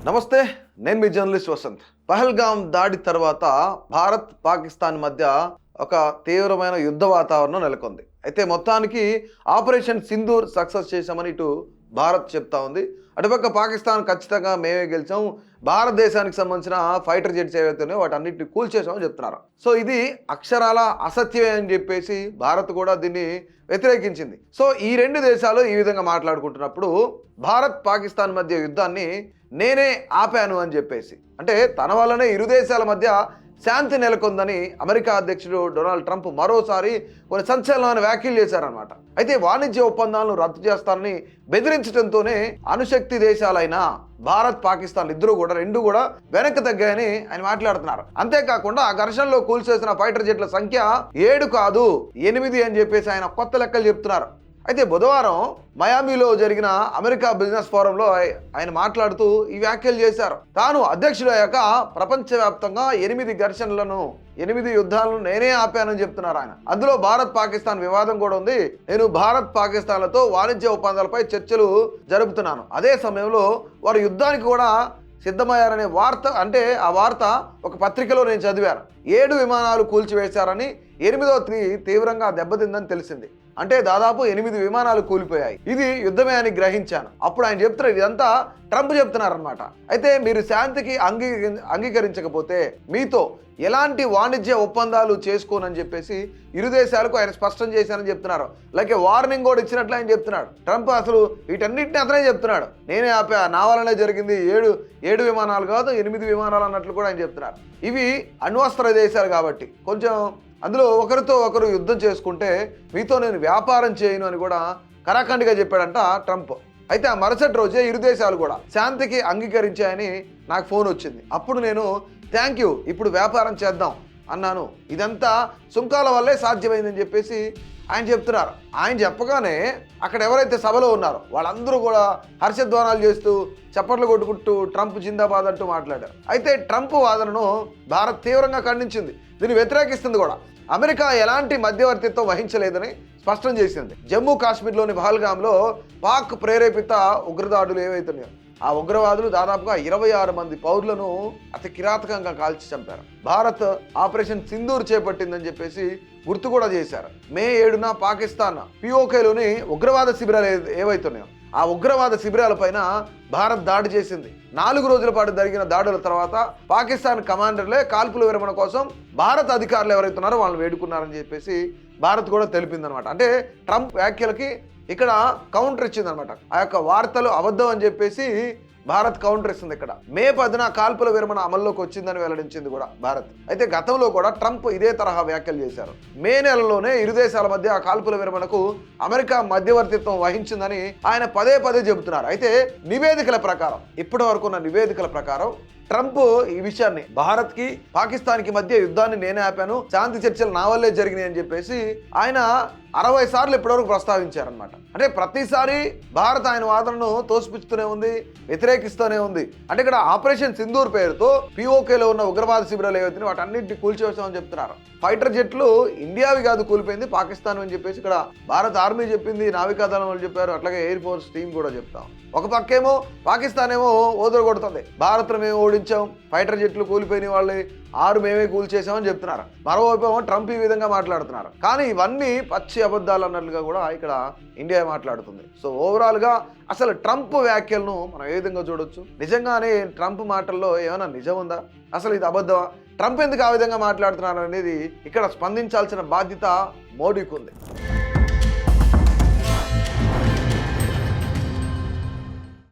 నమస్తే, నేను మీ జర్నలిస్ట్ వసంత్. పహల్గాం దాడి తర్వాత భారత్ పాకిస్తాన్ మధ్య ఒక తీవ్రమైన యుద్ధ వాతావరణం నెలకొంది. అయితే మొత్తానికి ఆపరేషన్ సింధూర్ సక్సెస్ చేశామని ఇటు భారత్ చెప్తా ఉంది. అటుపక్క పాకిస్తాన్ ఖచ్చితంగా మేమే గెలిచాం, భారతదేశానికి సంబంధించిన ఫైటర్ జెట్స్ ఏవైతున్నాయో వాటన్నిటిని కూల్చేసామని చెప్తున్నారు. సో ఇది అక్షరాల అసత్యమే అని చెప్పేసి భారత్ కూడా దీన్ని వ్యతిరేకించింది. సో ఈ రెండు దేశాలు ఈ విధంగా మాట్లాడుకుంటున్నప్పుడు భారత్ పాకిస్తాన్ మధ్య యుద్ధాన్ని నేనే ఆపాను అని చెప్పేసి, అంటే తన వల్లనే ఇరు దేశాల మధ్య శాంతి నెలకొందని అమెరికా అధ్యక్షుడు డొనాల్డ్ ట్రంప్ మరోసారి కొన్ని సంచలనమైన వ్యాఖ్యలు చేశారనమాట. అయితే వాణిజ్య ఒప్పందాలను రద్దు చేస్తారని బెదిరించడంతోనే అణుశక్తి దేశాలైన భారత్ పాకిస్తాన్ రెండు కూడా వెనక్కి తగ్గాయని ఆయన మాట్లాడుతున్నారు. అంతేకాకుండా ఆ ఘర్షణలో కూల్చేసిన ఫైటర్ జెట్ల సంఖ్య 7 కాదు 8 అని చెప్పేసి ఆయన కొత్త లెక్కలు చెప్తున్నారు. అయితే బుధవారం మయామిలో జరిగిన అమెరికా బిజినెస్ ఫోరంలో ఆయన మాట్లాడుతూ ఈ వ్యాఖ్యలు చేశారు. తాను అధ్యక్షుడయ్యాక ప్రపంచవ్యాప్తంగా 8 ఘర్షణలను 8 యుద్ధాలను నేనే ఆపానని చెప్తున్నారు ఆయన. అందులో భారత్ పాకిస్తాన్ వివాదం కూడా ఉంది. నేను భారత్ పాకిస్తాన్లతో వాణిజ్య ఒప్పందాలపై చర్చలు జరుపుతున్నాను. అదే సమయంలో వారు యుద్ధానికి కూడా సిద్ధమయ్యారనే వార్త, అంటే ఆ వార్త ఒక పత్రికలో నేను చదివాను. 7 విమానాలు కూల్చివేశారని, 8వ తీవ్రంగా దెబ్బతిందని తెలిసింది. అంటే దాదాపు 8 విమానాలు కూలిపోయాయి. ఇది యుద్ధమే అని గ్రహించాను. అప్పుడు ఆయన చెప్తున్నారు, ఇదంతా ట్రంప్ చెప్తున్నారనమాట. అయితే మీరు శాంతికి అంగీకరించకపోతే మీతో ఎలాంటి వాణిజ్య ఒప్పందాలు చేసుకోనని చెప్పేసి ఇరు దేశాలకు ఆయన స్పష్టం చేశానని చెప్తున్నారు. అలాగే వార్నింగ్ కూడా ఇచ్చినట్లు ఆయన చెప్తున్నాడు. ట్రంప్ అసలు వీటన్నిటిని అతనే చెప్తున్నాడు, నేనే ఆపా, నా వల్లనే జరిగింది, 7 విమానాలు కాదు 8 విమానాలు అన్నట్లు కూడా ఆయన చెప్తున్నారు. ఇవి అణ్వస్త్ర దేశాలు కాబట్టి కొంచెం అందులో ఒకరితో ఒకరు యుద్ధం చేసుకుంటే మీతో నేను వ్యాపారం చేయను అని కూడా కరాఖండిగా చెప్పాడంట ట్రంప్. అయితే ఆ మరుసటి రోజే ఇరు దేశాలు కూడా శాంతికి అంగీకరించాయని నాకు ఫోన్ వచ్చింది. అప్పుడు నేను థ్యాంక్ యూ, ఇప్పుడు వ్యాపారం చేద్దాం అన్నాను. ఇదంతా సుంకాల వల్లే సాధ్యమైందని చెప్పేసి ఆయన చెప్తున్నారు. ఆయన చెప్పగానే అక్కడ ఎవరైతే సభలో ఉన్నారో వాళ్ళందరూ కూడా హర్షధ్వానాలు చేస్తూ చప్పట్లు కొట్టుకుంటూ ట్రంప్ జిందాబాద్ అంటూ మాట్లాడారు. అయితే ట్రంప్ వాదనను భారత్ తీవ్రంగా ఖండించింది, దీన్ని వ్యతిరేకిస్తుంది కూడా. అమెరికా ఎలాంటి మధ్యవర్తిత్వం వహించలేదని స్పష్టం చేసింది. జమ్మూ కాశ్మీర్లోని పహల్గాంలో పాక్ ప్రేరేపిత ఉగ్రదాడులు ఏవైతున్నాయో ఆ ఉగ్రవాదులు దాదాపుగా 26 మంది పౌరులను అతి కిరాతకంగా కాల్చి చంపారు. భారత్ ఆపరేషన్ సింధూర్ చేపట్టిందని చెప్పేసి గుర్తు కూడా చేశారు. మే 7న పాకిస్తాన్ పిఓకేలోని ఉగ్రవాద శిబిరాలు ఏవైతున్నాయో ఆ ఉగ్రవాద శిబిరాలపైన భారత్ దాడి చేసింది. 4 రోజుల పాటు జరిగిన దాడుల తర్వాత పాకిస్తాన్ కమాండర్లే కాల్పుల విరమణ కోసం భారత్ అధికారులు ఎవరైతున్నారో వాళ్ళని వేడుకున్నారని చెప్పేసి భారత్ కూడా తెలిపిందనమాట. అంటే ట్రంప్ వ్యాఖ్యలకి ఇక్కడ కౌంటర్ ఇచ్చిందనమాట. ఆ యొక్క వార్తలు అబద్ధం అని చెప్పేసి భారత్ కౌంటర్ ఇస్తుంది. ఇక్కడ మే 10న కాల్పుల విరమణ అమల్లోకి వచ్చిందని వెల్లడించింది కూడా భారత్. అయితే గతంలో కూడా ట్రంప్ ఇదే తరహా వ్యాఖ్యలు చేశారు. మే నెలలోనే ఇరు దేశాల మధ్య కాల్పుల విరమణకు అమెరికా మధ్యవర్తిత్వం వహించిందని ఆయన పదే చెబుతున్నారు. అయితే నివేదికల ప్రకారం, ఇప్పటి వరకు ఉన్న నివేదికల ప్రకారం ట్రంప్ ఈ విషయాన్ని భారత్కి పాకిస్తాన్కి మధ్య యుద్ధాన్ని నేనే ఆపాను, శాంతి చర్చలు నా వల్లే జరిగినాయి అని చెప్పేసి ఆయన 60 సార్లు ఇప్పటివరకు ప్రస్తావించారనమాట. అంటే ప్రతిసారి భారత్ ఆయన వాదనను తోసిపుచ్చుతూనే ఉంది, వ్యతిరేకిస్తూనే ఉంది. అంటే ఇక్కడ ఆపరేషన్ సింధూర్ పేరుతో పిఓకేలో ఉన్న ఉగ్రవాద శిబిరాలు ఏవైతే వాటన్నిటిని కూల్చివేస్తామని చెప్తున్నారు. ఫైటర్ జెట్లు ఇండియావి కాదు కూలిపోయింది, పాకిస్తాన్ అని చెప్పేసి ఇక్కడ భారత ఆర్మీ చెప్పింది, నావికాదళం వాళ్ళు చెప్పారు, అట్లాగే ఎయిర్ ఫోర్స్ టీం కూడా చెప్తాం. ఒక పక్కేమో పాకిస్తాన్ ఏమో ఓదరు కొడుతుంది, భారత్ను మేము ఓడించాం, ఫైటర్ జెట్లు కూలిపోయిన వాళ్ళే 6 మేమే కూల్చేసామని చెప్తున్నారు. మరోవైపు ఏమో ట్రంప్ ఈ విధంగా మాట్లాడుతున్నారు. కానీ ఇవన్నీ పచ్చి అబద్ధాలు అన్నట్లుగా కూడా ఇక్కడ ఇండియా మాట్లాడుతుంది. సో ఓవరాల్గా అసలు ట్రంప్ వ్యాఖ్యలను మనం ఏ విధంగా చూడొచ్చు? నిజంగానే ట్రంప్ మాటల్లో ఏమైనా నిజం ఉందా? అసలు ఇది అబద్ధమా? ట్రంప్ ఎందుకు ఆ విధంగా మాట్లాడుతున్నారు అనేది ఇక్కడ స్పందించాల్సిన బాధ్యత మోడీకి ఉంది.